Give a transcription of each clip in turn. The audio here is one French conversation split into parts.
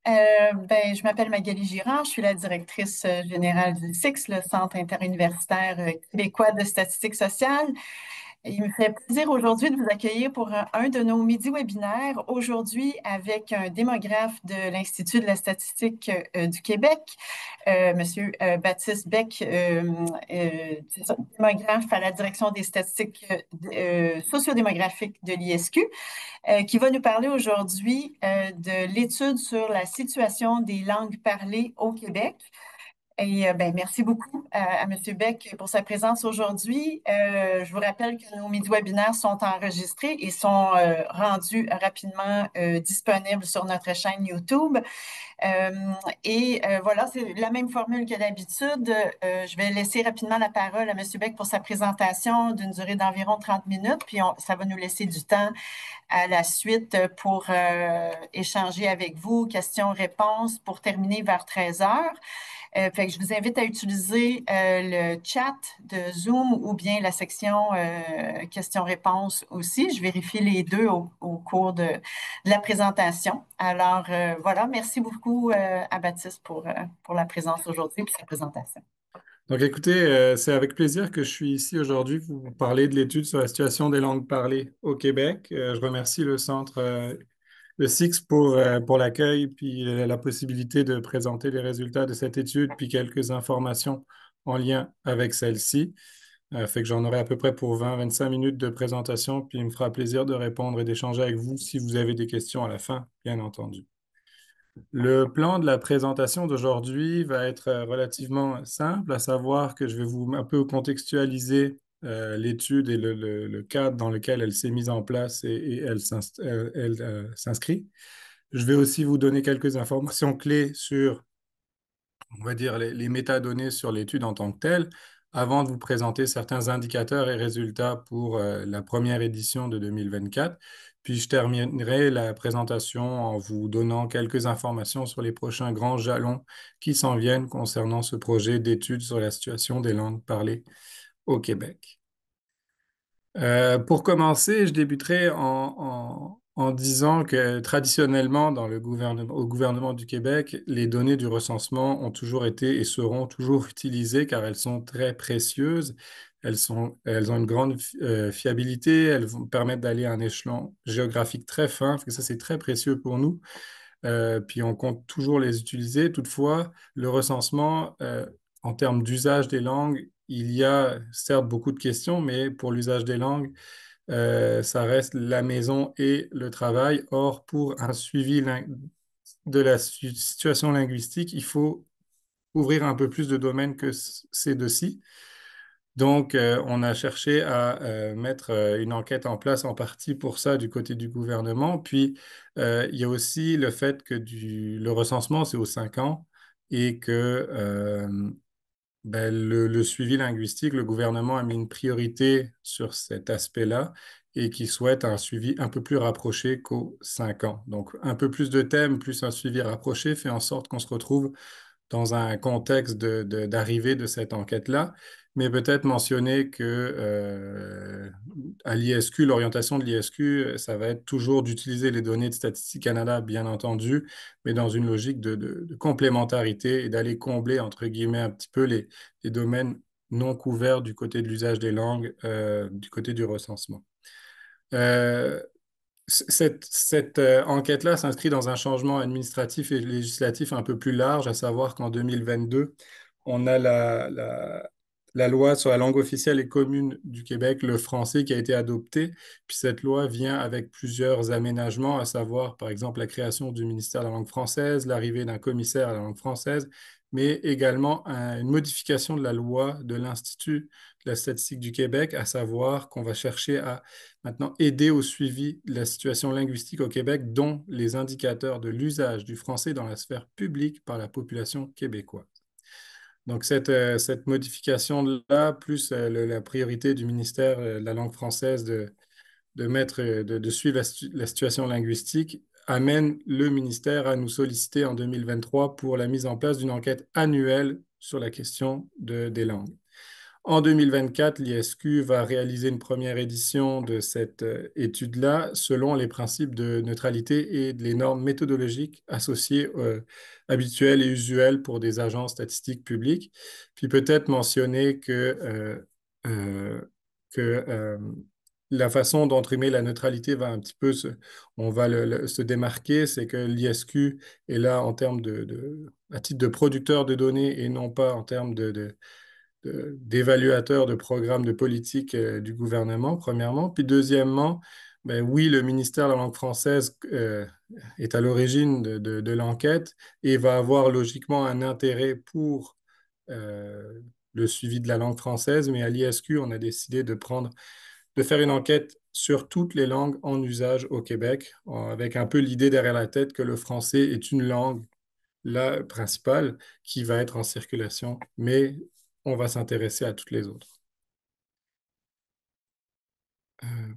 Je m'appelle Magali Girard, je suis la directrice générale du CIX, le Centre interuniversitaire québécois de statistique sociale. Il me fait plaisir aujourd'hui de vous accueillir pour un de nos midi-webinaires, aujourd'hui avec un démographe de l'Institut de la statistique du Québec, Monsieur Baptiste Beck, c'est ça, démographe à la direction des statistiques sociodémographiques de l'ISQ, qui va nous parler aujourd'hui de l'étude sur la situation des langues parlées au Québec. Merci beaucoup à M. Beck pour sa présence aujourd'hui. Je vous rappelle que nos midi-webinaires sont enregistrés et sont rendus rapidement disponibles sur notre chaîne YouTube. Voilà, c'est la même formule que d'habitude. Je vais laisser rapidement la parole à M. Beck pour sa présentation d'une durée d'environ 30 minutes, puis ça va nous laisser du temps à la suite pour échanger avec vous, questions-réponses, pour terminer vers 13 heures. Fait que je vous invite à utiliser le chat de Zoom ou bien la section questions-réponses aussi. Je vérifie les deux au cours de la présentation. Alors, voilà, merci beaucoup à Baptiste pour la présence aujourd'hui et sa présentation. Donc, écoutez, c'est avec plaisir que je suis ici aujourd'hui pour vous parler de l'étude sur la situation des langues parlées au Québec. Je remercie le centre, le SIX pour l'accueil, puis la possibilité de présenter les résultats de cette étude, puis quelques informations en lien avec celle-ci. Fait que j'en aurai à peu près pour 20-25 minutes de présentation, puis il me fera plaisir de répondre et d'échanger avec vous si vous avez des questions à la fin, bien entendu. Le plan de la présentation d'aujourd'hui va être relativement simple, à savoir que je vais vous un peu contextualiser l'étude et le cadre dans lequel elle s'est mise en place et elle s'inscrit. Je vais aussi vous donner quelques informations clés sur, on va dire, les métadonnées sur l'étude en tant que telle, avant de vous présenter certains indicateurs et résultats pour la première édition de 2024. Puis je terminerai la présentation en vous donnant quelques informations sur les prochains grands jalons qui s'en viennent concernant ce projet d'étude sur la situation des langues parlées au Québec. Pour commencer, je débuterai en disant que traditionnellement, au gouvernement du Québec, les données du recensement ont toujours été et seront toujours utilisées car elles sont très précieuses. Elles ont une grande fiabilité, elles vont permettre d'aller à un échelon géographique très fin, parce que ça, c'est très précieux pour nous. Puis on compte toujours les utiliser. Toutefois, le recensement, en termes d'usage des langues, il y a certes beaucoup de questions, mais pour l'usage des langues, ça reste la maison et le travail. Or, pour un suivi de la situation linguistique, il faut ouvrir un peu plus de domaines que ces deux-ci. Donc, on a cherché à mettre une enquête en place en partie pour ça du côté du gouvernement. Puis, il y a aussi le fait que le recensement, c'est aux 5 ans et que le suivi linguistique, le gouvernement a mis une priorité sur cet aspect-là et qui souhaite un suivi un peu plus rapproché qu'aux 5 ans. Donc, un peu plus de thèmes, plus un suivi rapproché fait en sorte qu'on se retrouve dans un contexte d'arrivée de cette enquête-là, mais peut-être mentionner que à l'ISQ, l'orientation de l'ISQ, ça va être toujours d'utiliser les données de Statistique Canada, bien entendu, mais dans une logique de complémentarité et d'aller combler, entre guillemets, un petit peu les domaines non couverts du côté de l'usage des langues, du côté du recensement. Euh, cette enquête-là s'inscrit dans un changement administratif et législatif un peu plus large, à savoir qu'en 2022, on a la loi sur la langue officielle et commune du Québec, le français, qui a été adoptée. Puis cette loi vient avec plusieurs aménagements, à savoir, par exemple, la création du ministère de la langue française, l'arrivée d'un commissaire à la langue française, mais également une modification de la loi de l'Institut de la statistique du Québec, à savoir qu'on va chercher à maintenant aider au suivi de la situation linguistique au Québec, dont les indicateurs de l'usage du français dans la sphère publique par la population québécoise. Donc, cette modification-là, plus la priorité du ministère de la langue française de suivre la situation linguistique, amène le ministère à nous solliciter en 2023 pour la mise en place d'une enquête annuelle sur la question des langues. En 2024, l'ISQ va réaliser une première édition de cette étude-là selon les principes de neutralité et les normes méthodologiques associées habituelles et usuelles pour des agences statistiques publiques. Puis peut-être mentionner euh, que la façon dont trimer la neutralité va un petit peu on va se démarquer, c'est que l'ISQ est là en termes à titre de producteur de données et non pas en termes d'évaluateur de programmes de politique du gouvernement, premièrement. Puis deuxièmement, ben oui, le ministère de la langue française est à l'origine de l'enquête et va avoir logiquement un intérêt pour euh, le suivi de la langue française, mais à l'ISQ, on a décidé de faire une enquête sur toutes les langues en usage au Québec, avec un peu l'idée derrière la tête que le français est une langue la principale qui va être en circulation, mais on va s'intéresser à toutes les autres. Euh,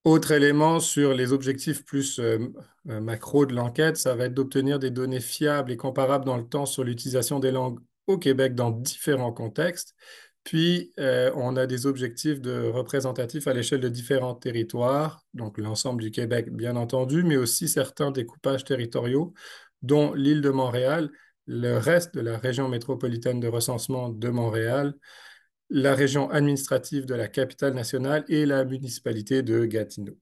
Autre élément sur les objectifs plus macro de l'enquête, ça va être d'obtenir des données fiables et comparables dans le temps sur l'utilisation des langues au Québec dans différents contextes. Puis, on a des objectifs de représentatifs à l'échelle de différents territoires, donc l'ensemble du Québec, bien entendu, mais aussi certains découpages territoriaux, dont l'île de Montréal, le reste de la région métropolitaine de recensement de Montréal, la région administrative de la capitale nationale et la municipalité de Gatineau.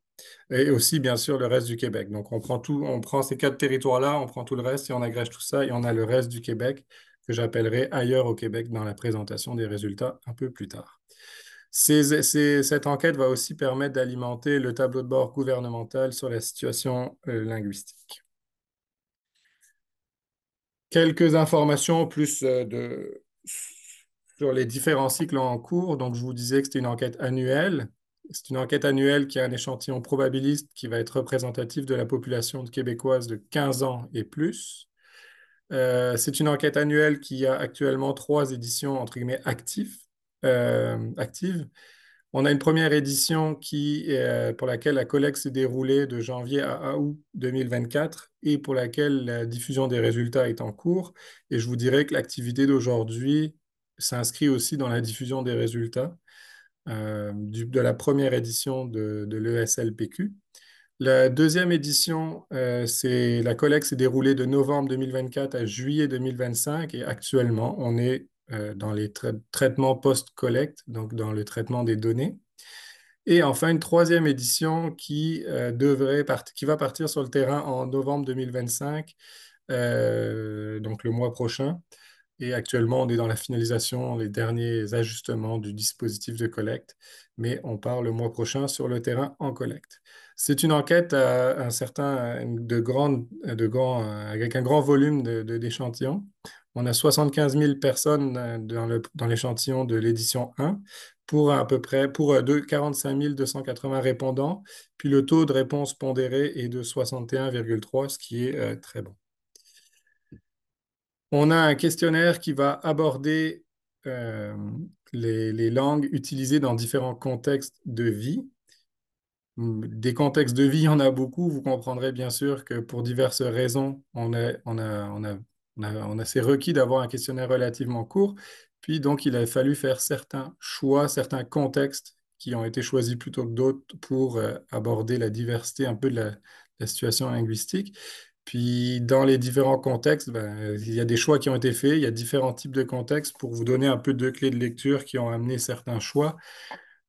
Et aussi, bien sûr, le reste du Québec. Donc, on prend tout, on prend ces quatre territoires-là, on prend tout le reste et on agrège tout ça et on a le reste du Québec que j'appellerai ailleurs au Québec dans la présentation des résultats un peu plus tard. Cette enquête va aussi permettre d'alimenter le tableau de bord gouvernemental sur la situation linguistique. Quelques informations plus sur les différents cycles en cours. Donc, je vous disais que c'était une enquête annuelle. C'est une enquête annuelle qui a un échantillon probabiliste qui va être représentatif de la population québécoise de 15 ans et plus. C'est une enquête annuelle qui a actuellement 3 éditions, entre guillemets, actives. On a une première édition pour laquelle la collecte s'est déroulée de janvier à août 2024 et pour laquelle la diffusion des résultats est en cours. Et je vous dirais que l'activité d'aujourd'hui s'inscrit aussi dans la diffusion des résultats de la première édition de l'ESLPQ. La deuxième édition, la collecte s'est déroulée de novembre 2024 à juillet 2025 et actuellement, on est dans les traitements post-collecte, donc dans le traitement des données. Et enfin, une troisième édition qui va partir sur le terrain en novembre 2025, donc le mois prochain. Et actuellement, on est dans la finalisation, les derniers ajustements du dispositif de collecte, mais on part le mois prochain sur le terrain en collecte. C'est une enquête à un certain, avec un grand volume d'échantillons. On a 75 000 personnes dans l'échantillon de l'édition 1 pour à peu près 45 280 répondants. Puis le taux de réponse pondéré est de 61,3, ce qui est très bon. On a un questionnaire qui va aborder euh, les langues utilisées dans différents contextes de vie. Des contextes de vie, il y en a beaucoup. Vous comprendrez bien sûr que pour diverses raisons, on a c'est requis d'avoir un questionnaire relativement court. Puis donc, il a fallu faire certains choix, certains contextes qui ont été choisis plutôt que d'autres pour aborder la diversité un peu de la situation linguistique. Puis dans les différents contextes, ben, il y a des choix qui ont été faits, il y a différents types de contextes pour vous donner un peu de clés de lecture qui ont amené certains choix.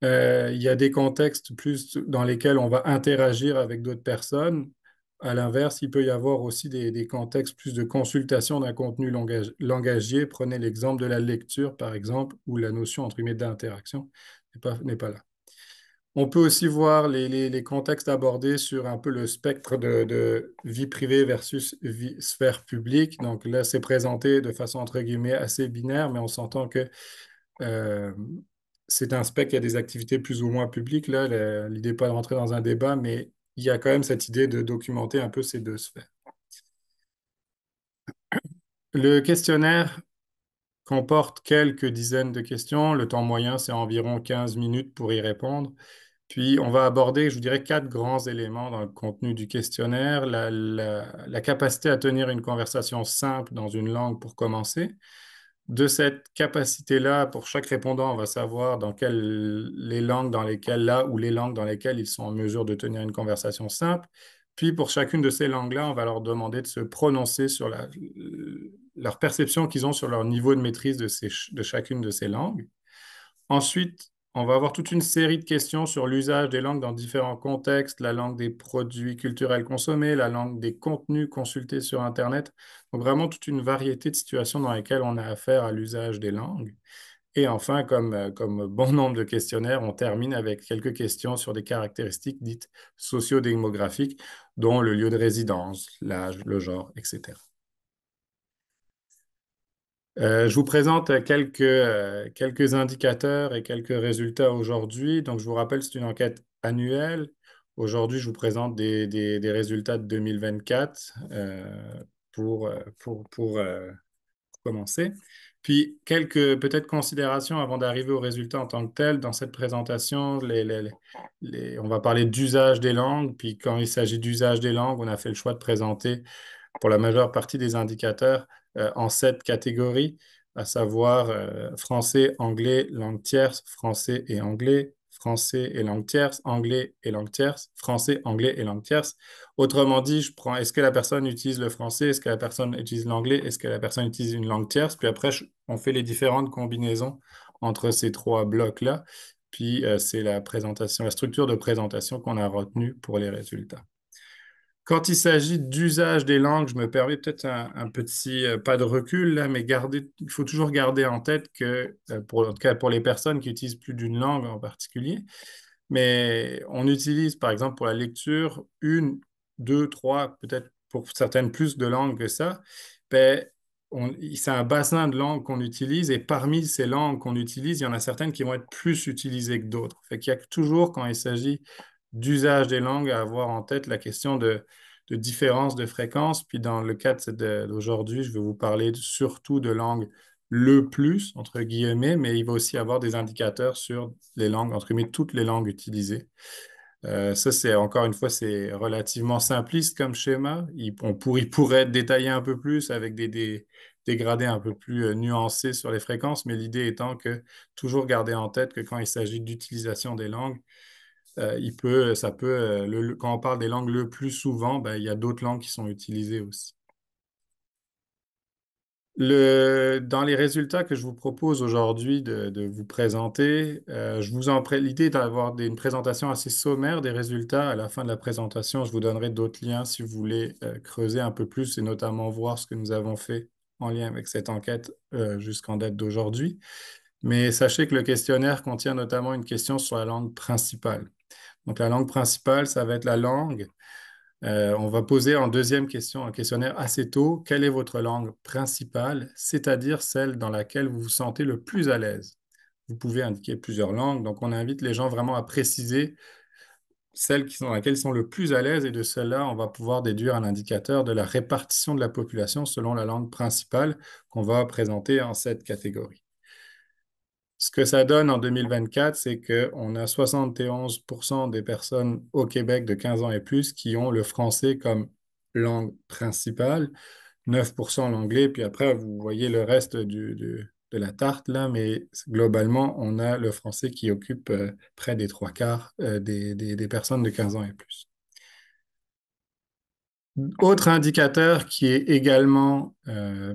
Il y a des contextes plus dans lesquels on va interagir avec d'autres personnes. À l'inverse, il peut y avoir aussi des contextes plus de consultation d'un contenu langagier. Prenez l'exemple de la lecture, par exemple, où la notion entre guillemets d'interaction n'est pas là. On peut aussi voir les contextes abordés sur un peu le spectre de vie privée versus sphère publique. Donc là, c'est présenté de façon entre guillemets assez binaire, mais on s'entend que euh, c'est un spectre qui a des activités plus ou moins publiques. Là, l'idée n'est pas de rentrer dans un débat, mais il y a quand même cette idée de documenter un peu ces deux sphères. Le questionnaire comporte quelques dizaines de questions. Le temps moyen, c'est environ 15 minutes pour y répondre. Puis, on va aborder, je vous dirais, 4 grands éléments dans le contenu du questionnaire. La capacité à tenir une conversation simple dans une langue pour commencer. De cette capacité-là, pour chaque répondant, on va savoir dans quelles les langues dans lesquelles, là, ou les langues dans lesquelles ils sont en mesure de tenir une conversation simple. Puis pour chacune de ces langues-là, on va leur demander de se prononcer sur leur perception qu'ils ont sur leur niveau de maîtrise de chacune de ces langues. Ensuite, on va avoir toute une série de questions sur l'usage des langues dans différents contextes, la langue des produits culturels consommés, la langue des contenus consultés sur Internet. Donc vraiment toute une variété de situations dans lesquelles on a affaire à l'usage des langues. Et enfin, comme bon nombre de questionnaires, on termine avec quelques questions sur des caractéristiques dites sociodémographiques, dont le lieu de résidence, l'âge, le genre, etc. Je vous présente quelques indicateurs et quelques résultats aujourd'hui. Donc, je vous rappelle, c'est une enquête annuelle. Aujourd'hui, je vous présente des résultats de 2024 pour commencer. Puis, quelques peut-être considérations avant d'arriver aux résultats en tant que tels. Dans cette présentation, on va parler d'usage des langues. Puis, quand il s'agit d'usage des langues, on a fait le choix de présenter pour la majeure partie des indicateurs en 7 catégories, à savoir français, anglais, langue tierce, français et anglais, français et langue tierce, anglais et langue tierce, français, anglais et langue tierce. Autrement dit, je prends est-ce que la personne utilise le français, est-ce que la personne utilise l'anglais, est-ce que la personne utilise une langue tierce, puis après, on fait les différentes combinaisons entre ces trois blocs-là. Puis c'est la présentation, la structure de présentation qu'on a retenue pour les résultats. Quand il s'agit d'usage des langues, je me permets peut-être un petit pas de recul là, mais il faut toujours garder en tête que, en tout cas pour les personnes qui utilisent plus d'une langue en particulier, mais on utilise par exemple pour la lecture une, deux, trois, peut-être pour certaines plus de langues que ça. Ben, c'est un bassin de langues qu'on utilise et parmi ces langues qu'on utilise, il y en a certaines qui vont être plus utilisées que d'autres. Fait qu'il y a toujours, quand il s'agit d'usage des langues, à avoir en tête la question de différence de fréquence. Puis dans le cas d'aujourd'hui, je vais vous parler surtout de langues le plus, entre guillemets, mais il va aussi y avoir des indicateurs sur les langues, entre guillemets, toutes les langues utilisées. Ça, c'est encore une fois, c'est relativement simpliste comme schéma. Il pourrait être détaillé un peu plus avec des gradés un peu plus nuancés sur les fréquences, mais l'idée étant que toujours garder en tête que quand il s'agit d'utilisation des langues, quand on parle des langues le plus souvent, ben, il y a d'autres langues qui sont utilisées aussi. Dans les résultats que je vous propose aujourd'hui de vous présenter, l'idée est d'avoir une présentation assez sommaire des résultats. À la fin de la présentation, je vous donnerai d'autres liens si vous voulez creuser un peu plus et notamment voir ce que nous avons fait en lien avec cette enquête jusqu'en date d'aujourd'hui. Mais sachez que le questionnaire contient notamment une question sur la langue principale. Donc la langue principale, ça va être la langue on va poser en deuxième question un questionnaire assez tôt. Quelle est votre langue principale, c'est-à-dire celle dans laquelle vous vous sentez le plus à l'aise? Vous pouvez indiquer plusieurs langues, donc on invite les gens vraiment à préciser dans laquelle ils sont le plus à l'aise et de celle-là, on va pouvoir déduire un indicateur de la répartition de la population selon la langue principale qu'on va présenter en 7 catégories. Ce que ça donne en 2024, c'est qu'on a 71% des personnes au Québec de 15 ans et plus qui ont le français comme langue principale, 9% l'anglais, puis après, vous voyez le reste de la tarte là, mais globalement, on a le français qui occupe près des trois quarts des personnes de 15 ans et plus. Autre indicateur qui est également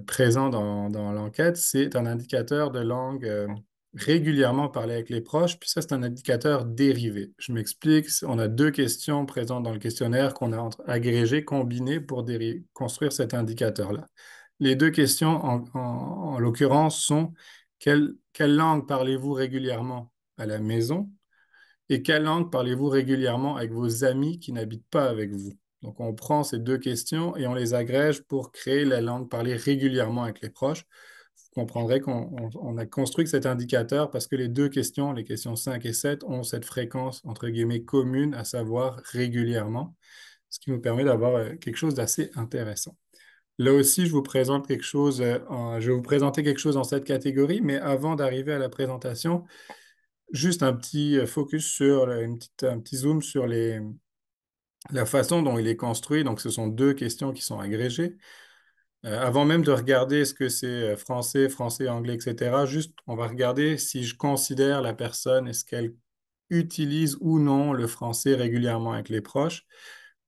présent dans l'enquête, c'est un indicateur de langue régulièrement parlé avec les proches, puis ça, c'est un indicateur dérivé. Je m'explique, on a 2 questions présentes dans le questionnaire qu'on a agrégées, combinées pour construire cet indicateur-là. Les 2 questions, en l'occurrence, sont quelle langue parlez-vous régulièrement à la maison et quelle langue parlez-vous régulièrement avec vos amis qui n'habitent pas avec vous? Donc, on prend ces 2 questions et on les agrège pour créer la langue parlée régulièrement avec les proches. Vous comprendrez qu'on a construit cet indicateur parce que les 2 questions, les questions 5 et 7, ont cette fréquence, entre guillemets, commune, à savoir régulièrement, ce qui nous permet d'avoir quelque chose d'assez intéressant. Là aussi, je vais vous présenter quelque chose en cette catégorie, mais avant d'arriver à la présentation, juste un petit focus sur un petit zoom sur la façon dont il est construit. Donc, ce sont 2 questions qui sont agrégées. Avant même de regarder ce que c'est français, français, anglais, etc., juste on va regarder si je considère la personne, est-ce qu'elle utilise ou non le français régulièrement avec les proches.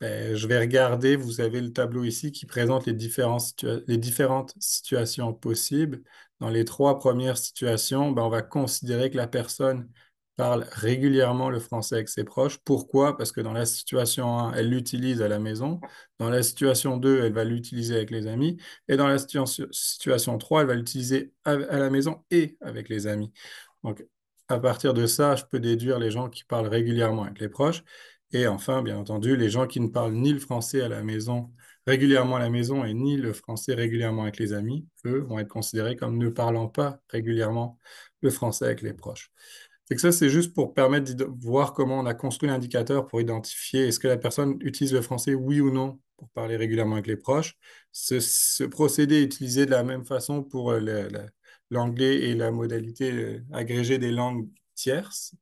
Je vais regarder, vous avez le tableau ici qui présente les différentes situations possibles. Dans les trois premières situations, on va considérer que la personne parle régulièrement le français avec ses proches. Pourquoi? Parce que dans la situation 1, elle l'utilise à la maison. Dans la situation 2, elle va l'utiliser avec les amis. Et dans la situation 3, elle va l'utiliser à la maison et avec les amis. Donc, à partir de ça, je peux déduire les gens qui parlent régulièrement avec les proches. Et enfin, bien entendu, les gens qui ne parlent ni le français à la maison, régulièrement à la maison, et ni le français régulièrement avec les amis, eux, vont être considérés comme ne parlant pas régulièrement le français avec les proches. C'est que ça, c'est juste pour permettre de voir comment on a construit l'indicateur pour identifier est-ce que la personne utilise le français, oui ou non, pour parler régulièrement avec les proches. Ce procédé est utilisé de la même façon pour l'anglais et la modalité agrégée des langues tierces.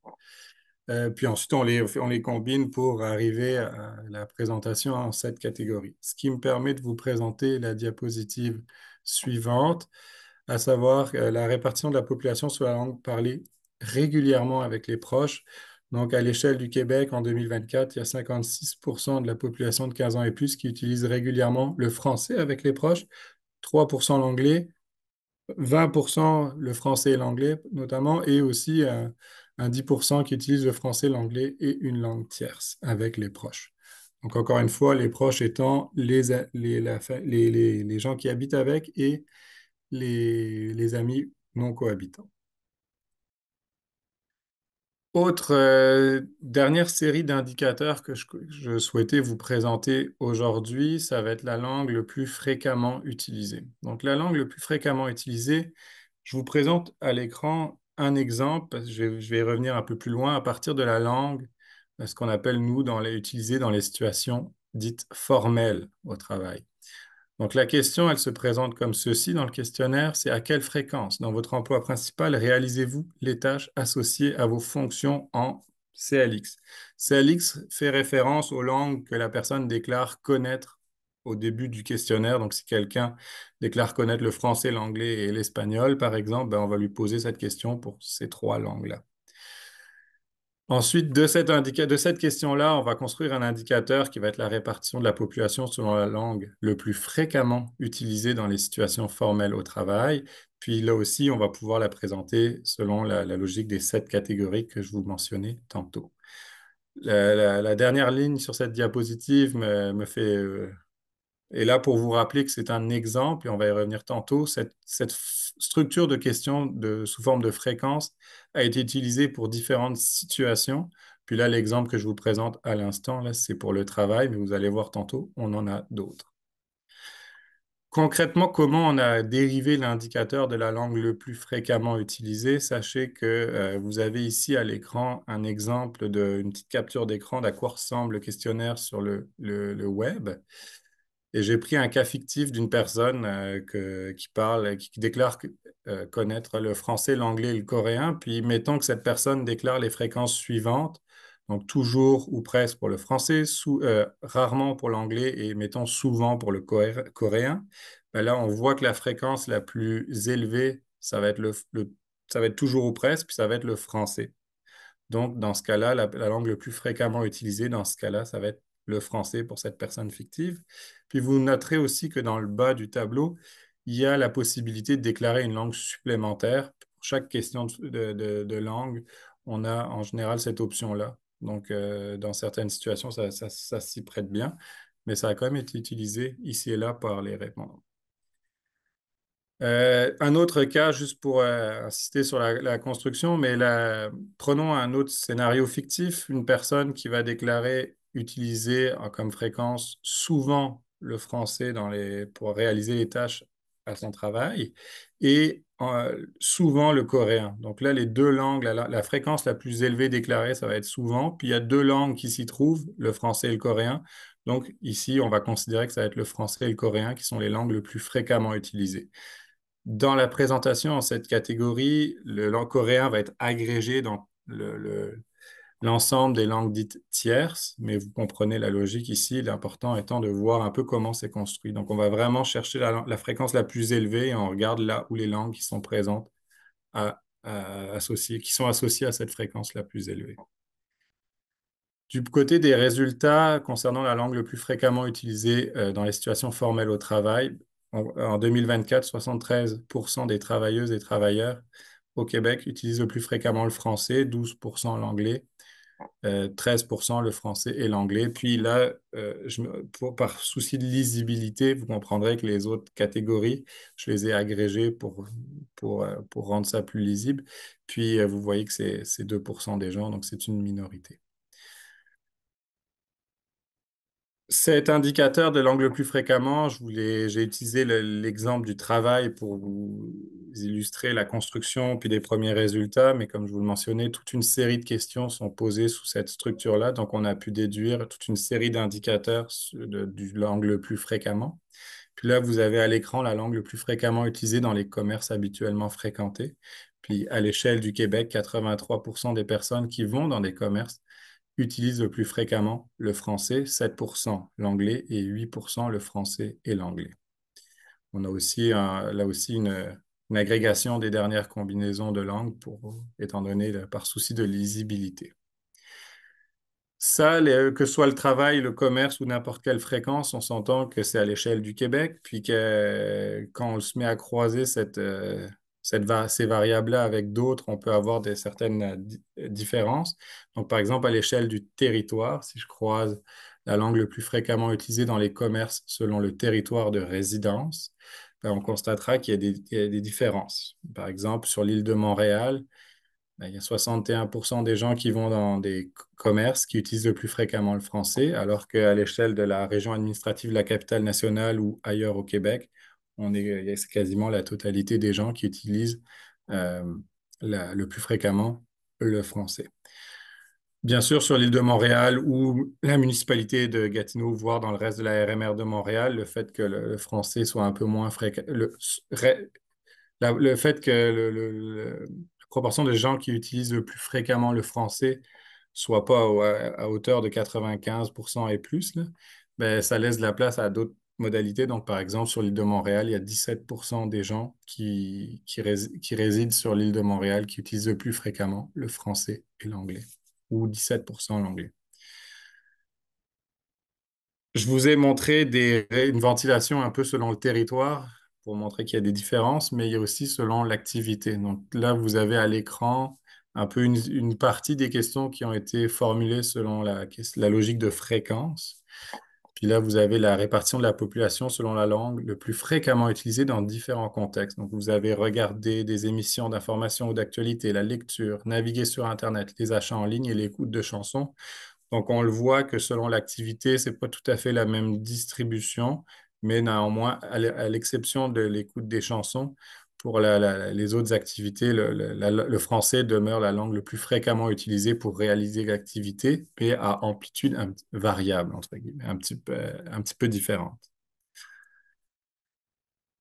Puis ensuite, on les combine pour arriver à la présentation en cette catégorie. Ce qui me permet de vous présenter la diapositive suivante, à savoir la répartition de la population sur la langue parlée régulièrement avec les proches. Donc, à l'échelle du Québec, en 2024, il y a 56% de la population de 15 ans et plus qui utilise régulièrement le français avec les proches, 3% l'anglais, 20% le français et l'anglais notamment, et aussi un 10% qui utilise le français, l'anglais et une langue tierce avec les proches. Donc encore une fois, les proches étant les gens qui habitent avec et les amis non cohabitants. Autre dernière série d'indicateurs que je souhaitais vous présenter aujourd'hui, ça va être la langue le plus fréquemment utilisée. Donc la langue le plus fréquemment utilisée, je vous présente à l'écran un exemple, parce que je vais revenir un peu plus loin, à partir de la langue, ce qu'on appelle nous utilisée dans les situations dites formelles au travail. Donc la question, elle se présente comme ceci dans le questionnaire, c'est à quelle fréquence dans votre emploi principal réalisez-vous les tâches associées à vos fonctions en CLX? CLX fait référence aux langues que la personne déclare connaître au début du questionnaire. Donc si quelqu'un déclare connaître le français, l'anglais et l'espagnol, par exemple, on va lui poser cette question pour ces trois langues-là. Ensuite, de cette question-là, on va construire un indicateur qui va être la répartition de la population selon la langue le plus fréquemment utilisée dans les situations formelles au travail. Puis là aussi, on va pouvoir la présenter selon la logique des 7 catégories que je vous mentionnais tantôt. La dernière ligne sur cette diapositive me fait et là, pour vous rappeler que c'est un exemple, et on va y revenir tantôt, cette structure de questions sous forme de fréquence a été utilisée pour différentes situations. Puis là, l'exemple que je vous présente à l'instant, là, c'est pour le travail, mais vous allez voir tantôt, on en a d'autres. Concrètement, comment on a dérivé l'indicateur de la langue le plus fréquemment utilisé? Sachez que vous avez ici à l'écran un exemple une petite capture d'écran d'à quoi ressemble le questionnaire sur le web. Et j'ai pris un cas fictif d'une personne qui parle, qui déclare connaître le français, l'anglais et le coréen. Puis mettons que cette personne déclare les fréquences suivantes, donc toujours ou presque pour le français, rarement pour l'anglais et mettons souvent pour le coréen. Là, on voit que la fréquence la plus élevée, ça va être ça va être toujours ou presque, puis ça va être le français. Donc, dans ce cas-là, la langue le plus fréquemment utilisée, dans ce cas-là, ça va être le français pour cette personne fictive. Puis vous noterez aussi que dans le bas du tableau, il y a la possibilité de déclarer une langue supplémentaire. Pour chaque question de langue, on a en général cette option-là. Donc, dans certaines situations, ça s'y prête bien, mais ça a quand même été utilisé ici et là par les répondants. Un autre cas, juste pour insister sur la construction, mais prenons un autre scénario fictif, une personne qui va déclarer utiliser comme fréquence souvent le français pour réaliser les tâches à son travail et souvent le coréen. Donc là, les deux langues, la fréquence la plus élevée déclarée, ça va être souvent, puis il y a deux langues qui s'y trouvent, le français et le coréen. Donc ici, on va considérer que ça va être le français et le coréen qui sont les langues les plus fréquemment utilisées. Dans la présentation en cette catégorie, le langue coréen va être agrégé dans l'ensemble des langues dites tierces, mais vous comprenez la logique ici, l'important étant de voir un peu comment c'est construit. Donc, on va vraiment chercher la fréquence la plus élevée et on regarde là où les langues qui sont présentes qui sont associées à cette fréquence la plus élevée. Du côté des résultats concernant la langue le plus fréquemment utilisée dans les situations formelles au travail, en 2024, 73% des travailleuses et travailleurs au Québec utilisent le plus fréquemment le français, 12% l'anglais, 13% le français et l'anglais. Puis là, par souci de lisibilité, vous comprendrez que les autres catégories, je les ai agrégées pour rendre ça plus lisible. Puis vous voyez que c'est 2% des gens, donc c'est une minorité. Cet indicateur de l'angle le plus fréquemment, j'ai utilisé l'exemple du travail pour vous illustrer la construction puis les premiers résultats, mais comme je vous le mentionnais, toute une série de questions sont posées sous cette structure-là, donc on a pu déduire toute une série d'indicateurs du langue le plus fréquemment. Puis là, vous avez à l'écran la langue le plus fréquemment utilisée dans les commerces habituellement fréquentés. Puis à l'échelle du Québec, 83% des personnes qui vont dans des commerces utilisent le plus fréquemment le français, 7% l'anglais et 8% le français et l'anglais. On a aussi là aussi une agrégation des dernières combinaisons de langues étant donné par souci de lisibilité. Ça, que ce soit le travail, le commerce ou n'importe quelle fréquence, on s'entend que c'est à l'échelle du Québec, puis que quand on se met à croiser ces variables-là avec d'autres, on peut avoir certaines différences. Donc, par exemple, à l'échelle du territoire, si je croise la langue le plus fréquemment utilisée dans les commerces selon le territoire de résidence, ben, on constatera qu'il y a des différences. Par exemple, sur l'île de Montréal, ben, il y a 61% des gens qui vont dans des commerces qui utilisent le plus fréquemment le français, alors qu'à l'échelle de la région administrative de la capitale nationale ou ailleurs au Québec, c'est quasiment la totalité des gens qui utilisent euh, le plus fréquemment le français. Bien sûr, sur l'île de Montréal ou la municipalité de Gatineau, voire dans le reste de la RMR de Montréal, le fait que le français soit un peu moins fréquent, le fait que la proportion de gens qui utilisent le plus fréquemment le français soit pas à hauteur de 95% et plus, là, ben, ça laisse de la place à d'autres modalités. Donc, par exemple, sur l'île de Montréal, il y a 17% des gens qui résident sur l'île de Montréal qui utilisent le plus fréquemment le français et l'anglais, ou 17% l'anglais. Je vous ai montré une ventilation un peu selon le territoire pour montrer qu'il y a des différences, mais il y a aussi selon l'activité. Donc là, vous avez à l'écran un peu une partie des questions qui ont été formulées selon la logique de fréquence. Puis là, vous avez la répartition de la population selon la langue le plus fréquemment utilisée dans différents contextes. Donc vous avez regardé des émissions d'information ou d'actualité, la lecture, naviguer sur Internet, les achats en ligne et l'écoute de chansons. Donc, on le voit que selon l'activité, c'est pas tout à fait la même distribution, mais néanmoins, à l'exception de l'écoute des chansons, pour les autres activités, le français demeure la langue le plus fréquemment utilisée pour réaliser l'activité, mais à amplitude variable, entre guillemets, un petit peu différente.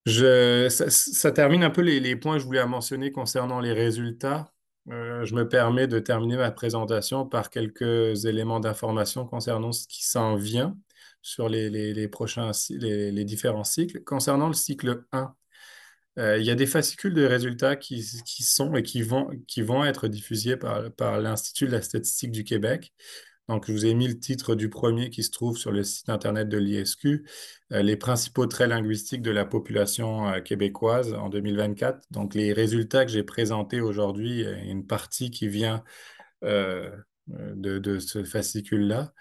Ça termine un peu les points que je voulais mentionner concernant les résultats. Je me permets de terminer ma présentation par quelques éléments d'information concernant ce qui s'en vient sur les prochains, les différents cycles. Concernant le cycle 1, il y a des fascicules de résultats qui sont et qui vont être diffusés par l'Institut de la statistique du Québec. Donc, je vous ai mis le titre du premier qui se trouve sur le site Internet de l'ISQ, les principaux traits linguistiques de la population québécoise en 2024. Donc, les résultats que j'ai présentés aujourd'hui, une partie qui vient euh, de ce fascicule-là.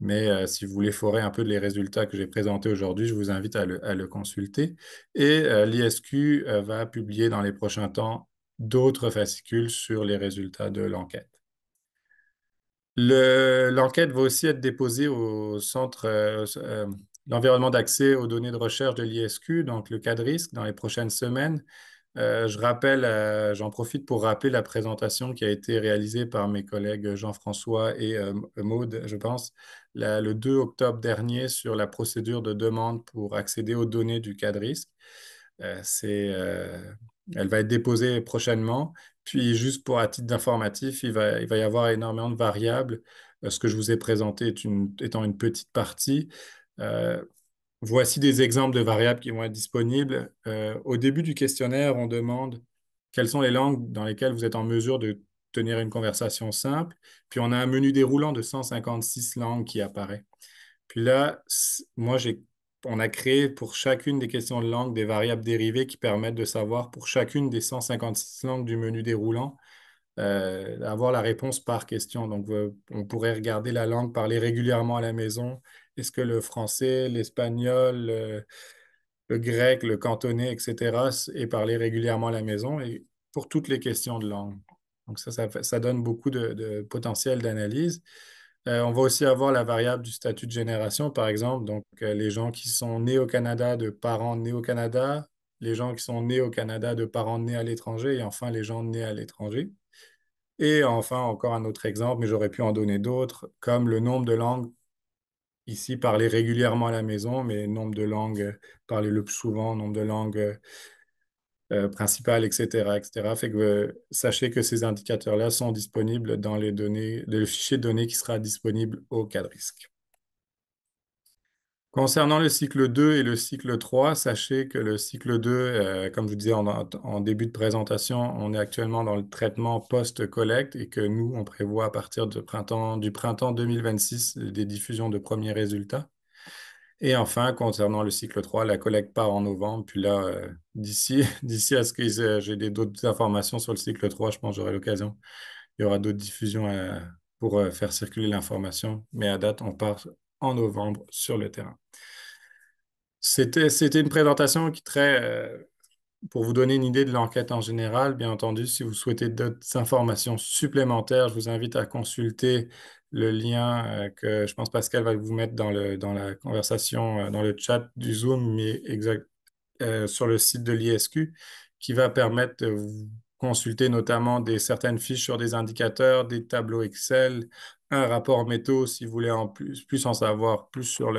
Mais si vous voulez forer un peu les résultats que j'ai présentés aujourd'hui, je vous invite à le consulter. Et l'ISQ va publier dans les prochains temps d'autres fascicules sur les résultats de l'enquête. L'enquête va aussi être déposée au centre, l'environnement d'accès aux données de recherche de l'ISQ, donc le CADRISC, dans les prochaines semaines. J'en profite pour rappeler la présentation qui a été réalisée par mes collègues Jean-François et Maude, je pense, le 2 octobre dernier sur la procédure de demande pour accéder aux données du CADRISC. Euh, c'est, euh, Elle va être déposée prochainement. Puis juste pour à titre d'informatif, il va y avoir énormément de variables. Ce que je vous ai présenté étant une petite partie. Euh, Voici des exemples de variables qui vont être disponibles. Au début du questionnaire, on demande quelles sont les langues dans lesquelles vous êtes en mesure de tenir une conversation simple. Puis on a un menu déroulant de 156 langues qui apparaît. Puis là, on a créé pour chacune des questions de langue des variables dérivées qui permettent de savoir pour chacune des 156 langues du menu déroulant, avoir la réponse par question. Donc, on pourrait regarder la langue parlée régulièrement à la maison. Est-ce que le français, l'espagnol, le grec, le cantonais, etc., est parlé régulièrement à la maison et pour toutes les questions de langue. Donc, ça donne beaucoup de potentiel d'analyse. On va aussi avoir la variable du statut de génération, par exemple. Donc, les gens qui sont nés au Canada de parents nés au Canada, les gens qui sont nés au Canada de parents nés à l'étranger et enfin les gens nés à l'étranger. Et enfin, encore un autre exemple, mais j'aurais pu en donner d'autres, comme le nombre de langues ici parlées régulièrement à la maison, mais le nombre de langues parlées le plus souvent, nombre de langues principales, etc., etc. Fait que sachez que ces indicateurs-là sont disponibles dans les données, le fichier de données qui sera disponible au CADRISC. Concernant le cycle 2 et le cycle 3, sachez que le cycle 2, comme je vous disais en début de présentation, on est actuellement dans le traitement post-collecte et que nous, on prévoit à partir du printemps 2026 des diffusions de premiers résultats. Et enfin, concernant le cycle 3, la collecte part en novembre. Puis là, d'ici à ce que j'ai d'autres informations sur le cycle 3, je pense que j'aurai l'occasion. Il y aura d'autres diffusions pour faire circuler l'information. Mais à date, on part en novembre sur le terrain. C'était une présentation pour vous donner une idée de l'enquête en général. Bien entendu, si vous souhaitez d'autres informations supplémentaires, je vous invite à consulter le lien que je pense Pascal va vous mettre dans la conversation, dans le chat du Zoom, mais sur le site de l'ISQ, qui va permettre de vous consulter notamment certaines fiches sur des indicateurs, des tableaux Excel, un rapport métaux si vous voulez plus en savoir plus sur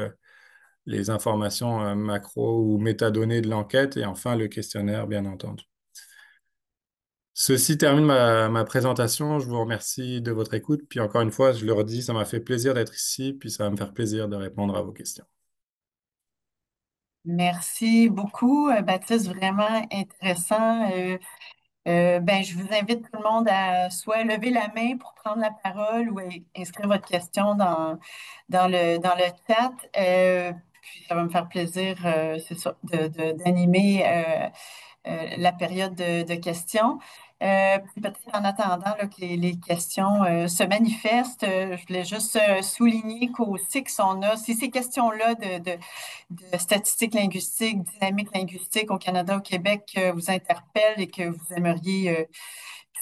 les informations macro ou métadonnées de l'enquête et enfin le questionnaire, bien entendu. Ceci termine ma présentation. Je vous remercie de votre écoute. Puis encore une fois, je le redis, ça m'a fait plaisir d'être ici, puis ça va me faire plaisir de répondre à vos questions. Merci beaucoup, Baptiste, vraiment intéressant. Ben, je vous invite tout le monde à soit lever la main pour prendre la parole ou inscrire votre question dans le chat. Puis ça va me faire plaisir, c'est ça, d'animer la période de questions. Puis peut-être en attendant là, que les questions se manifestent, je voulais juste souligner qu'au SIX, on a, si ces questions-là de statistiques linguistiques, dynamique linguistique au Canada, au Québec vous interpellent et que vous aimeriez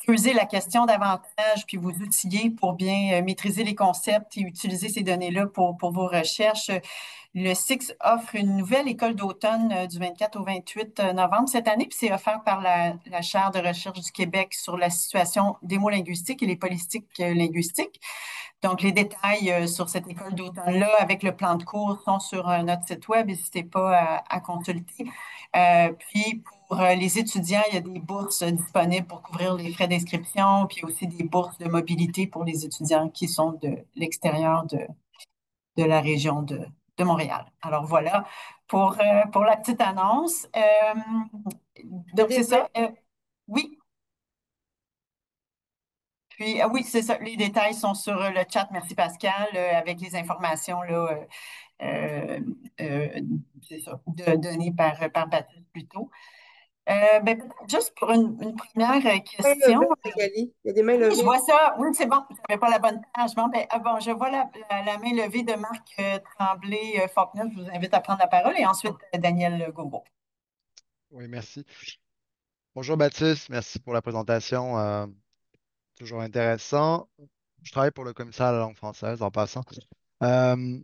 creuser la question davantage, puis vous outiller pour bien maîtriser les concepts et utiliser ces données-là pour vos recherches. Le SIX offre une nouvelle école d'automne du 24 au 28 novembre cette année, puis c'est offert par la Chaire de recherche du Québec sur la situation des mots linguistiques et les politiques linguistiques. Donc, les détails sur cette école d'automne-là avec le plan de cours sont sur notre site web. N'hésitez pas à consulter. Puis, pour les étudiants, il y a des bourses disponibles pour couvrir les frais d'inscription, puis aussi des bourses de mobilité pour les étudiants qui sont de l'extérieur de la région de Montréal. Alors, voilà pour la petite annonce. Donc, c'est ça. Oui. Puis, oui, c'est ça. Les détails sont sur le chat. Merci Pascal, avec les informations là, euh, euh, c'est ça, données par Baptiste plus tôt. Ben, peut-être juste pour une première Main question. levée, Magali. Il y a des mains Oui, je levées. vois ça. Oui, c'est bon. Je n'avais pas la bonne page. Bon, ben, bon, je vois la main levée de Marc Tremblay-Faulkner. Je vous invite à prendre la parole et ensuite Daniel Gogo. Oui, merci. Bonjour Baptiste, merci pour la présentation. Toujours intéressant. Je travaille pour le commissaire à la langue française en passant. Euh,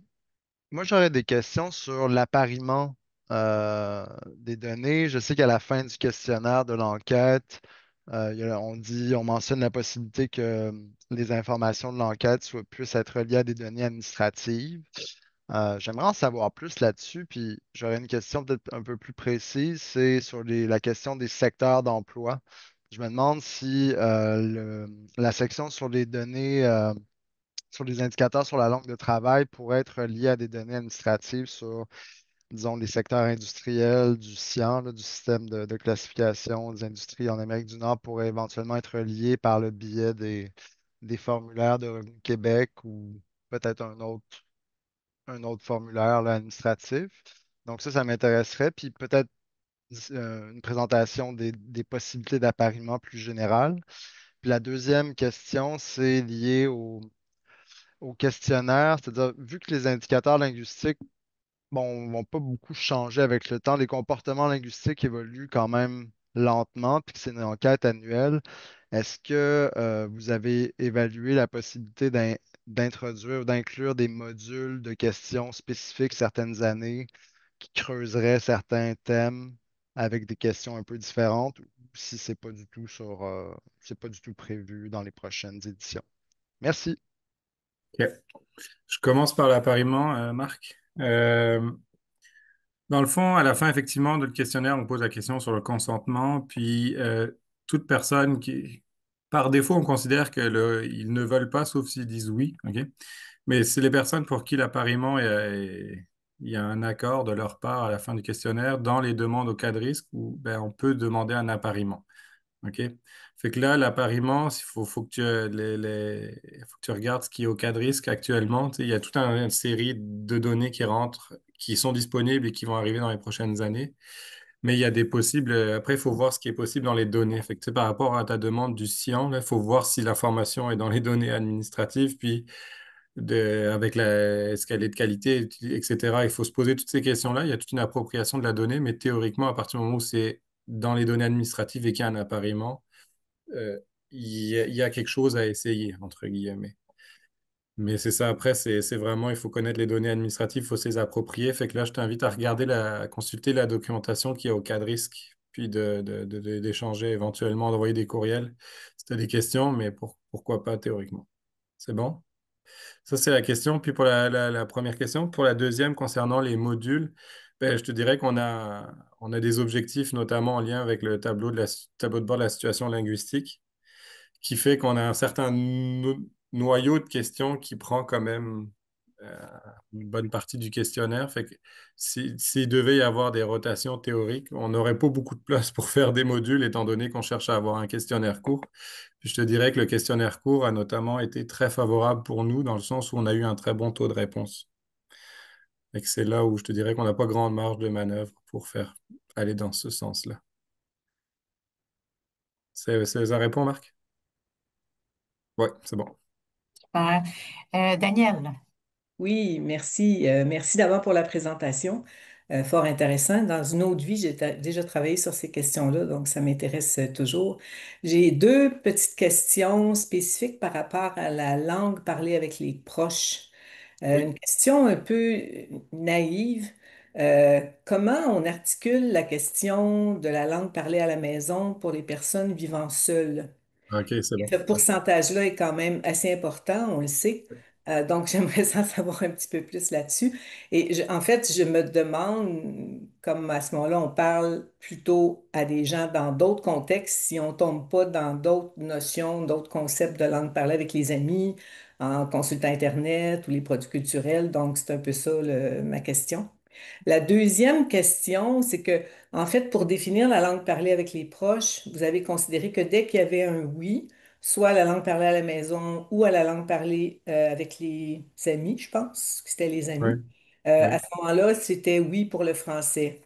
Moi, j'aurais des questions sur l'appariement des données. Je sais qu'à la fin du questionnaire de l'enquête, on mentionne la possibilité que les informations de l'enquête puissent être reliées à des données administratives. J'aimerais en savoir plus là-dessus, puis j'aurais une question peut-être un peu plus précise, c'est sur la question des secteurs d'emploi. Je me demande si la section sur les données, sur les indicateurs sur la langue de travail pourrait être liée à des données administratives sur, disons, les secteurs industriels du CIAN, là, du système de classification des industries en Amérique du Nord, pourrait éventuellement être lié par le biais des formulaires de Revenu Québec ou peut-être un autre formulaire là, administratif. Donc ça m'intéresserait. Puis peut-être une présentation des possibilités d'appariement plus générales. Puis la deuxième question, c'est lié au questionnaire, c'est-à-dire, vu que les indicateurs linguistiques, bon, vont pas beaucoup changer avec le temps, les comportements linguistiques évoluent quand même lentement, puis que c'est une enquête annuelle, est-ce que vous avez évalué la possibilité d'introduire ou d'inclure des modules de questions spécifiques certaines années qui creuseraient certains thèmes avec des questions un peu différentes, ou si c'est pas du tout c'est pas du tout prévu dans les prochaines éditions? Merci. OK. Je commence par l'appariement, Marc. Dans le fond, à la fin, effectivement, de le questionnaire, on pose la question sur le consentement, puis toute personne qui, par défaut, on considère qu'ils ne veulent pas, sauf s'ils disent oui, OK? Mais c'est les personnes pour qui l'appariement, il y a un accord de leur part à la fin du questionnaire dans les demandes au cas de risque où ben, on peut demander un appariement. OK? Fait que là, l'appariement, faut que faut que tu regardes ce qui est au cas de risque actuellement. Tu sais, il y a toute une série de données qui rentrent, qui sont disponibles et qui vont arriver dans les prochaines années. Mais il y a des possibles. Après, il faut voir ce qui est possible dans les données. Fait que, tu sais, par rapport à ta demande du SCIAN, il faut voir si l'information est dans les données administratives, puis avec est-ce qu'elle est de qualité, etc. Il faut se poser toutes ces questions-là. Il y a toute une appropriation de la donnée, mais théoriquement, à partir du moment où c'est dans les données administratives et qu'il y a un appariement, euh, il y a quelque chose à essayer, entre guillemets. Mais c'est ça, après, c'est vraiment, il faut connaître les données administratives, il faut se les approprier. Fait que là, je t'invite à regarder à consulter la documentation qui est au cas de risque, puis d'échanger éventuellement, d'envoyer des courriels si tu as des questions, mais pourquoi pas théoriquement. C'est bon? Ça, c'est la question. Puis pour la première question, pour la deuxième, concernant les modules, ben, je te dirais on a des objectifs, notamment en lien avec le tableau de bord de la situation linguistique, qui fait qu'on a un certain noyau de questions qui prend quand même euh, une bonne partie du questionnaire. Fait que s'il devait y avoir des rotations théoriques, on n'aurait pas beaucoup de place pour faire des modules, étant donné qu'on cherche à avoir un questionnaire court. Puis je te dirais que le questionnaire court a notamment été très favorable pour nous, dans le sens où on a eu un très bon taux de réponse. Et que c'est là où je te dirais qu'on n'a pas grande marge de manœuvre pour faire aller dans ce sens-là. Ça répond, Marc? Oui, c'est bon. Super. Daniel. Oui, merci. Merci d'abord pour la présentation. Fort intéressant. Dans une autre vie, déjà travaillé sur ces questions-là, donc ça m'intéresse toujours. J'ai deux petites questions spécifiques par rapport à la langue parlée avec les proches. Oui. Une question un peu naïve. Comment on articule la question de la langue parlée à la maison pour les personnes vivant seules? OK, c'est Et bon. ce pourcentage-là est quand même assez important, on le sait. Donc, j'aimerais en savoir un petit peu plus là-dessus. Et en fait, je me demande, comme à ce moment-là, on parle plutôt à des gens dans d'autres contextes, si on tombe pas dans d'autres notions, d'autres concepts de langue parlée avec les amis, en consultant Internet ou les produits culturels. Donc, c'est un peu ça, ma question. La deuxième question, c'est que, en fait, pour définir la langue parlée avec les proches, vous avez considéré que dès qu'il y avait un oui, soit à la langue parlée à la maison ou à la langue parlée avec les amis, je pense que c'était les Oui, amis, oui. à ce moment-là, c'était oui pour le français.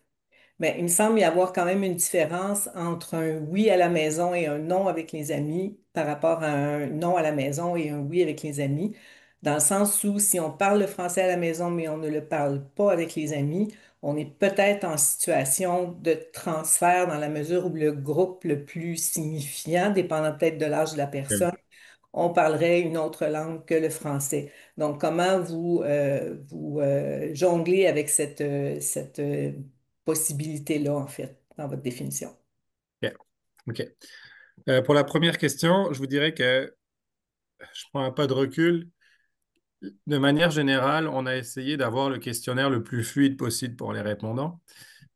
Mais il me semble y avoir quand même une différence entre un oui à la maison et un non avec les amis par rapport à un non à la maison et un oui avec les amis, dans le sens où si on parle le français à la maison mais on ne le parle pas avec les amis, on est peut-être en situation de transfert dans la mesure où le groupe le plus signifiant, dépendant peut-être de l'âge de la OK. personne, on parlerait une autre langue que le français. Donc, comment vous jonglez avec cette possibilité-là, en fait, dans votre définition? OK. OK. Pour la première question, je vous dirais que je prends un pas de recul. De manière générale, on a essayé d'avoir le questionnaire le plus fluide possible pour les répondants.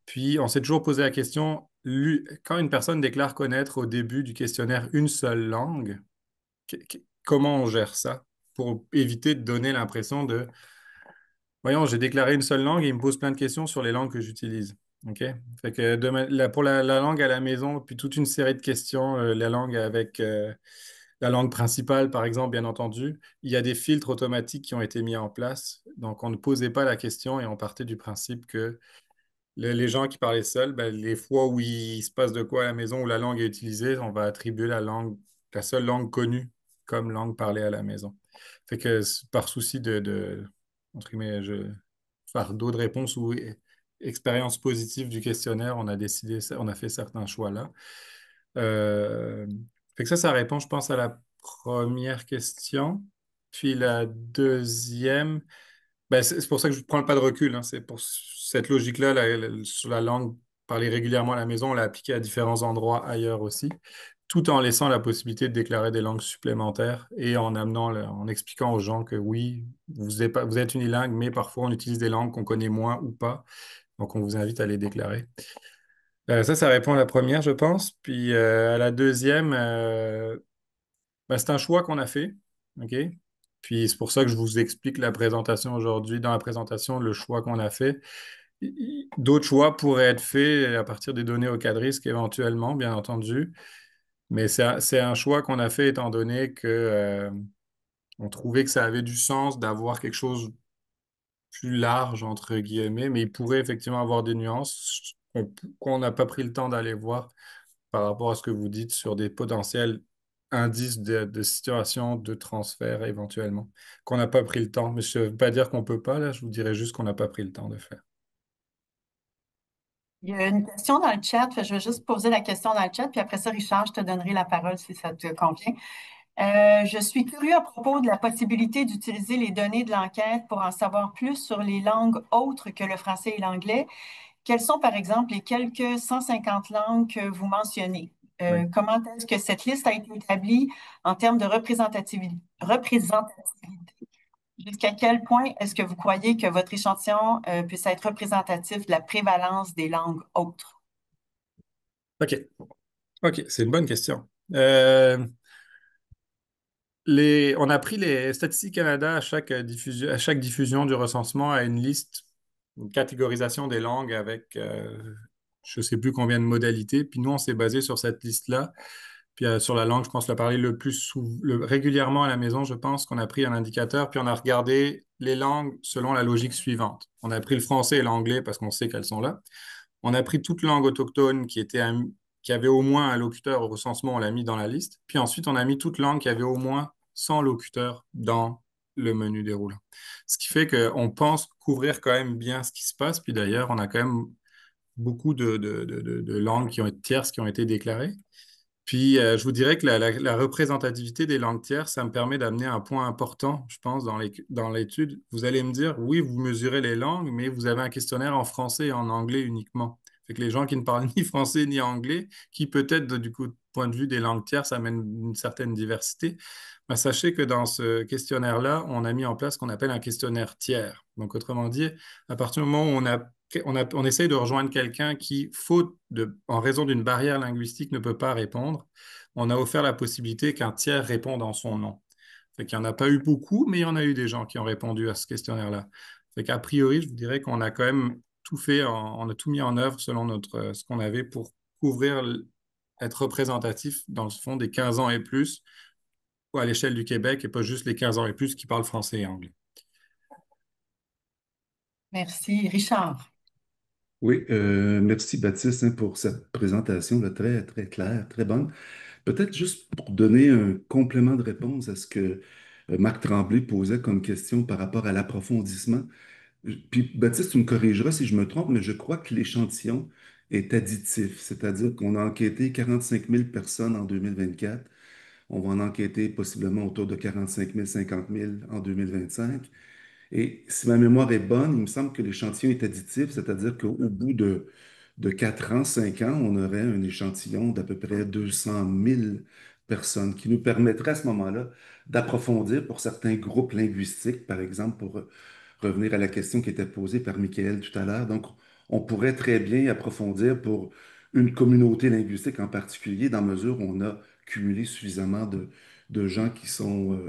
Puis, on s'est toujours posé la question, quand une personne déclare connaître au début du questionnaire une seule langue, comment on gère ça pour éviter de donner l'impression de, voyons, j'ai déclaré une seule langue et il me pose plein de questions sur les langues que j'utilise. OK? Fait que pour la langue à la maison, puis toute une série de questions, la langue avec la langue principale, par exemple, bien entendu, il y a des filtres automatiques qui ont été mis en place. Donc, on ne posait pas la question et on partait du principe que les gens qui parlaient seuls, ben, les fois où il se passe de quoi à la maison, où la langue est utilisée, on va attribuer la seule langue connue comme langue parlée à la maison. Fait que par souci entre guillemets, fardeau de réponse ou expérience positive du questionnaire, on a décidé, on a fait certains choix là. Euh, Fait que ça répond, je pense, à la première question. Puis la deuxième. Ben, c'est pour ça que je prends le pas de recul, hein. C'est pour cette logique-là, sur la langue parlée régulièrement à la maison, on l'a appliquée à différents endroits ailleurs aussi, tout en laissant la possibilité de déclarer des langues supplémentaires et en expliquant aux gens que oui, vous êtes unilingue, mais parfois on utilise des langues qu'on connaît moins ou pas. Donc on vous invite à les déclarer. Ça répond à la première, je pense. Puis à la deuxième, ben, c'est un choix qu'on a fait. OK? Puis c'est pour ça que je vous explique la présentation aujourd'hui. Dans la présentation, le choix qu'on a fait. D'autres choix pourraient être faits à partir des données au cas de risque éventuellement, bien entendu. Mais c'est un choix qu'on a fait étant donné que, on trouvait que ça avait du sens d'avoir quelque chose plus large, entre guillemets, mais il pourrait effectivement avoir des nuances qu'on n'a pas pris le temps d'aller voir par rapport à ce que vous dites sur des potentiels indices de situation de transfert éventuellement, qu'on n'a pas pris le temps. Mais je ne veux pas dire qu'on ne peut pas, là, je vous dirais juste qu'on n'a pas pris le temps de faire. Il y a une question dans le chat, je vais juste poser la question dans le chat, puis après ça, Richard, je te donnerai la parole si ça te convient. Je suis curieux à propos de la possibilité d'utiliser les données de l'enquête pour en savoir plus sur les langues autres que le français et l'anglais. Quelles sont, par exemple, les quelques 150 langues que vous mentionnez? Oui. Comment est-ce que cette liste a été établie en termes de représentativité? Jusqu'à quel point est-ce que vous croyez que votre échantillon puisse être représentatif de la prévalence des langues autres? OK. OK, c'est une bonne question. On a pris les Statistiques Canada à chaque diffusion du recensement à une liste, une catégorisation des langues avec je ne sais plus combien de modalités. Puis nous, on s'est basé sur cette liste-là. Puis sur la langue, je pense le parler régulièrement à la maison, je pense qu'on a pris un indicateur, puis on a regardé les langues selon la logique suivante. On a pris le français et l'anglais parce qu'on sait qu'elles sont là. On a pris toute langue autochtone qui avait au moins un locuteur au recensement, on l'a mis dans la liste. Puis ensuite, on a mis toute langue qui avait au moins 100 locuteurs dans le menu déroulant. Ce qui fait qu'on pense couvrir quand même bien ce qui se passe. Puis d'ailleurs, on a quand même beaucoup de langues qui ont été tierces qui ont été déclarées. Puis, je vous dirais que la représentativité des langues tierces, ça me permet d'amener un point important, je pense, dans l'étude. Vous allez me dire, oui, vous mesurez les langues, mais vous avez un questionnaire en français et en anglais uniquement. Fait que les gens qui ne parlent ni français ni anglais, qui peut-être, du coup, point de vue des langues tierces, amènent une certaine diversité, ben, sachez que dans ce questionnaire-là, on a mis en place ce qu'on appelle un questionnaire tiers. Donc, autrement dit, à partir du moment où on essaye de rejoindre quelqu'un qui, en raison d'une barrière linguistique, ne peut pas répondre, on a offert la possibilité qu'un tiers réponde en son nom. Fait qu'il n'y en a pas eu beaucoup, mais il y en a eu des gens qui ont répondu à ce questionnaire-là. Fait qu'a priori, je vous dirais qu'on a quand même tout fait, on a tout mis en œuvre selon ce qu'on avait pour couvrir, être représentatif dans le fond des 15 ans et plus à l'échelle du Québec et pas juste les 15 ans et plus qui parlent français et anglais. Merci. Richard. Oui, merci Baptiste hein, pour cette présentation là, très, très claire, très bonne. Peut-être juste pour donner un complément de réponse à ce que Marc Tremblay posait comme question par rapport à l'approfondissement. Puis Baptiste, tu me corrigeras si je me trompe, mais je crois que l'échantillon est additif, c'est-à-dire qu'on a enquêté 45 000 personnes en 2024. On va en enquêter possiblement autour de 45 000, 50 000 en 2025. Et si ma mémoire est bonne, il me semble que l'échantillon est additif, c'est-à-dire qu'au bout de 4 ans, 5 ans, on aurait un échantillon d'à peu près 200 000 personnes qui nous permettrait à ce moment-là d'approfondir pour certains groupes linguistiques, par exemple, pour revenir à la question qui était posée par Michael tout à l'heure. Donc, on pourrait très bien approfondir pour une communauté linguistique en particulier, dans la mesure où on a cumulé suffisamment de gens qui sont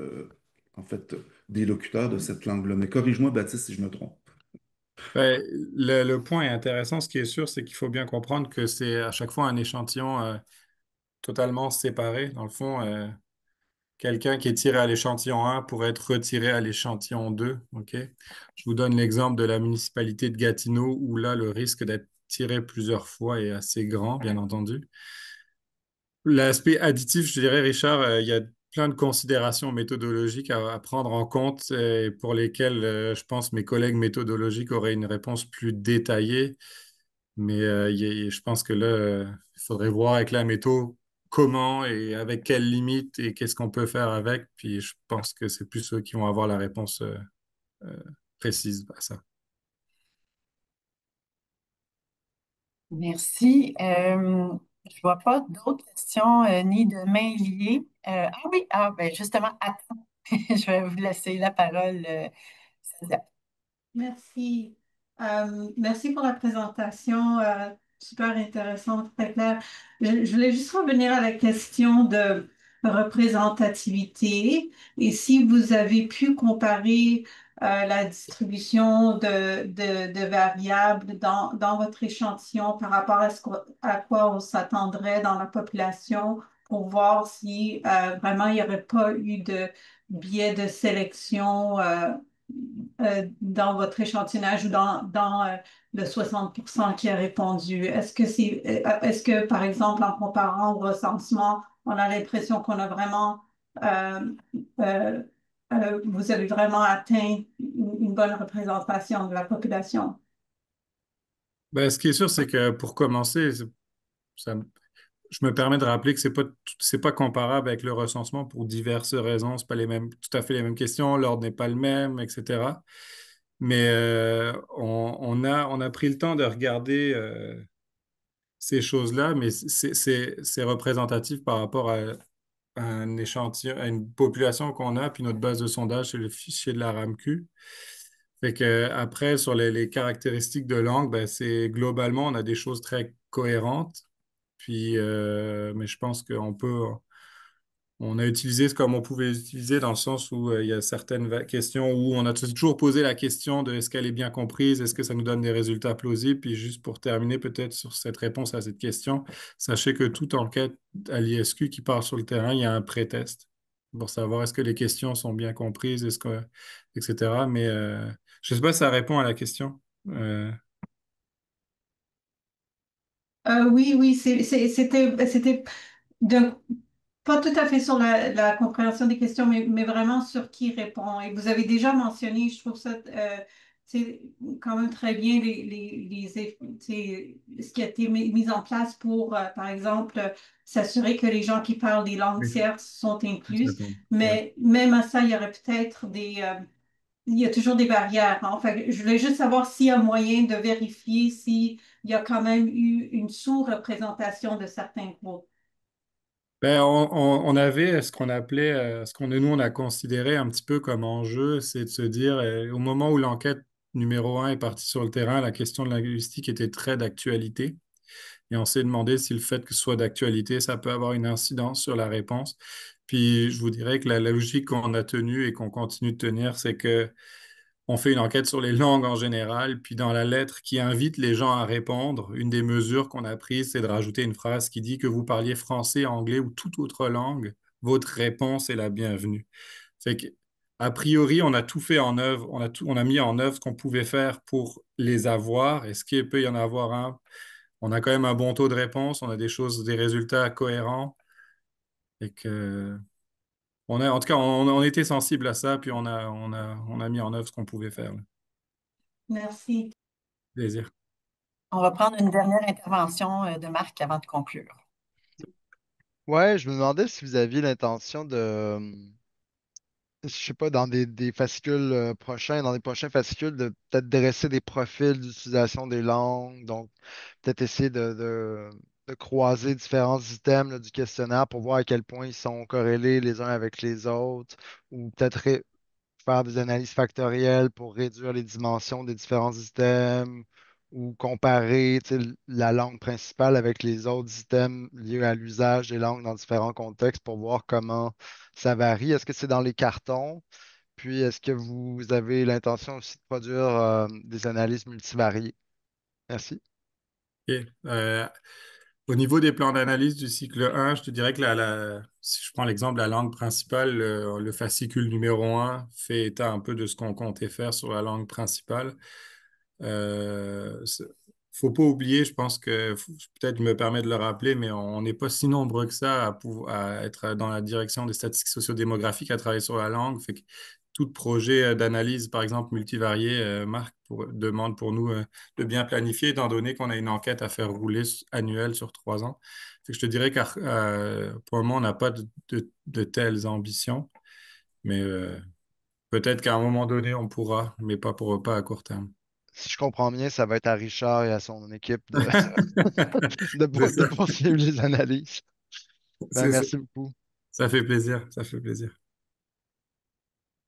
en fait des locuteurs de cette langue-là. Mais corrige-moi, Baptiste, si je me trompe. Ben, le point est intéressant. Ce qui est sûr, c'est qu'il faut bien comprendre que c'est à chaque fois un échantillon totalement séparé. Dans le fond, quelqu'un qui est tiré à l'échantillon 1 pourrait être retiré à l'échantillon 2. OK? Je vous donne l'exemple de la municipalité de Gatineau où là, le risque d'être tiré plusieurs fois est assez grand, bien entendu. L'aspect additif, je dirais, Richard, il y a plein de considérations méthodologiques à prendre en compte et pour lesquelles je pense mes collègues méthodologiques auraient une réponse plus détaillée. Mais je pense que là, il faudrait voir avec la méthode comment et avec quelles limites et qu'est-ce qu'on peut faire avec. Puis je pense que c'est plus eux qui vont avoir la réponse euh, précise à ça. Merci. Je vois pas d'autres questions ni de mains liées. Ah oui, ben justement, attends, je vais vous laisser la parole, Sylvia. Merci. Merci pour la présentation, super intéressante, très claire. Je voulais juste revenir à la question de représentativité et si vous avez pu comparer la distribution de variables dans votre échantillon par rapport à quoi on s'attendrait dans la population pour voir si vraiment il n'y aurait pas eu de biais de sélection. Dans votre échantillonnage ou dans le 60% qui a répondu? Est-ce que, par exemple, en comparant au recensement, on a l'impression qu'on a vraiment, euh, euh, vous avez vraiment atteint une bonne représentation de la population? Ben, ce qui est sûr, c'est que pour commencer, ça, je me permets de rappeler que c'est pas comparable avec le recensement pour diverses raisons. C'est pas les mêmes, tout à fait les mêmes questions, l'ordre n'est pas le même, etc. Mais on a pris le temps de regarder ces choses-là, mais c'est représentatif par rapport à un échantillon, à une population qu'on a, puis notre base de sondage, c'est le fichier de la RAMQ. Fait que après, sur les caractéristiques de langue, ben, c'est globalement, on a des choses très cohérentes. Puis, mais je pense on a utilisé ce comme on pouvait utiliser dans le sens où il y a certaines questions où on a toujours posé la question de est-ce qu'elle est bien comprise, est-ce que ça nous donne des résultats plausibles. Puis juste pour terminer peut-être sur cette réponse à cette question, sachez que toute enquête à l'ISQ qui part sur le terrain, il y a un pré-test pour savoir est-ce que les questions sont bien comprises, etc. Mais je ne sais pas si ça répond à la question. Oui, oui, c'était de pas tout à fait sur la compréhension des questions, mais vraiment sur qui répond. Et vous avez déjà mentionné, je trouve ça c'est quand même très bien ce qui a été mis en place pour, par exemple, s'assurer que les gens qui parlent des langues Oui, tierces sont incluses. exactement. Ouais. Mais même à ça, il y aurait peut-être il y a toujours des barrières, hein. Enfin, je voulais juste savoir s'il y a moyen de vérifier s'il y a quand même eu une sous-représentation de certains groupes. Ben, on avait ce qu'on appelait, ce qu'on nous, on a considéré un petit peu comme enjeu, c'est de se dire, au moment où l'enquête numéro 1 est partie sur le terrain, la question de linguistique était très d'actualité. Et on s'est demandé si le fait que ce soit d'actualité, ça peut avoir une incidence sur la réponse. Puis je vous dirais que la logique qu'on a tenue et qu'on continue de tenir, c'est que on fait une enquête sur les langues en général, puis dans la lettre qui invite les gens à répondre, une des mesures qu'on a prises, c'est de rajouter une phrase qui dit que vous parliez français, anglais ou toute autre langue, votre réponse est la bienvenue. Fait que, a priori, on a tout fait en œuvre, on a mis en œuvre ce qu'on pouvait faire pour les avoir. Est-ce qu'il peut y en avoir un? On a quand même un bon taux de réponse, on a des choses, des résultats cohérents. Et que, en tout cas, on était sensible à ça, puis on a mis en œuvre ce qu'on pouvait faire. Là. Merci. Plaisir. On va prendre une dernière intervention de Marc avant de conclure. Ouais, je me demandais si vous aviez l'intention je sais pas, dans des fascicules prochains, dans des prochains fascicules, de peut-être dresser des profils d'utilisation des langues, donc peut-être essayer de croiser différents items là, du questionnaire pour voir à quel point ils sont corrélés les uns avec les autres, ou peut-être faire des analyses factorielles pour réduire les dimensions des différents items, ou comparer tu sais, la langue principale avec les autres items liés à l'usage des langues dans différents contextes pour voir comment ça varie? Est-ce que c'est dans les cartons? Puis, est-ce que vous avez l'intention aussi de produire des analyses multivariées? Merci. Ok. Au niveau des plans d'analyse du cycle 1, je te dirais que si je prends l'exemple de la langue principale, le fascicule numéro 1 fait état un peu de ce qu'on comptait faire sur la langue principale. Euh, c'est- Faut pas oublier, je pense que peut-être je me permets de le rappeler, mais on n'est pas si nombreux que ça à être dans la direction des statistiques sociodémographiques, à travailler sur la langue. Fait que tout projet d'analyse, par exemple multivarié, Marc, demande pour nous de bien planifier, étant donné qu'on a une enquête à faire rouler annuelle sur 3 ans. Fait que je te dirais que pour le moment, on n'a pas de telles ambitions, mais peut-être qu'à un moment donné, on pourra, mais pas à court terme. Si je comprends bien, ça va être à Richard et à son équipe C'est de ça. poursuivre les analyses. Ben, C'est ça. merci beaucoup. Ça fait plaisir. Ça fait plaisir.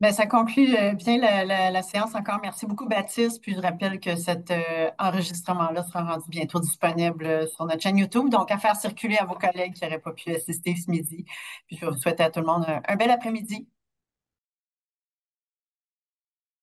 Ben, ça conclut bien la séance encore. Merci beaucoup, Baptiste. Puis je rappelle que cet enregistrement-là sera rendu bientôt disponible sur notre chaîne YouTube. Donc, à faire circuler à vos collègues qui n'auraient pas pu assister ce midi. Puis je vous souhaite à tout le monde un bel après-midi.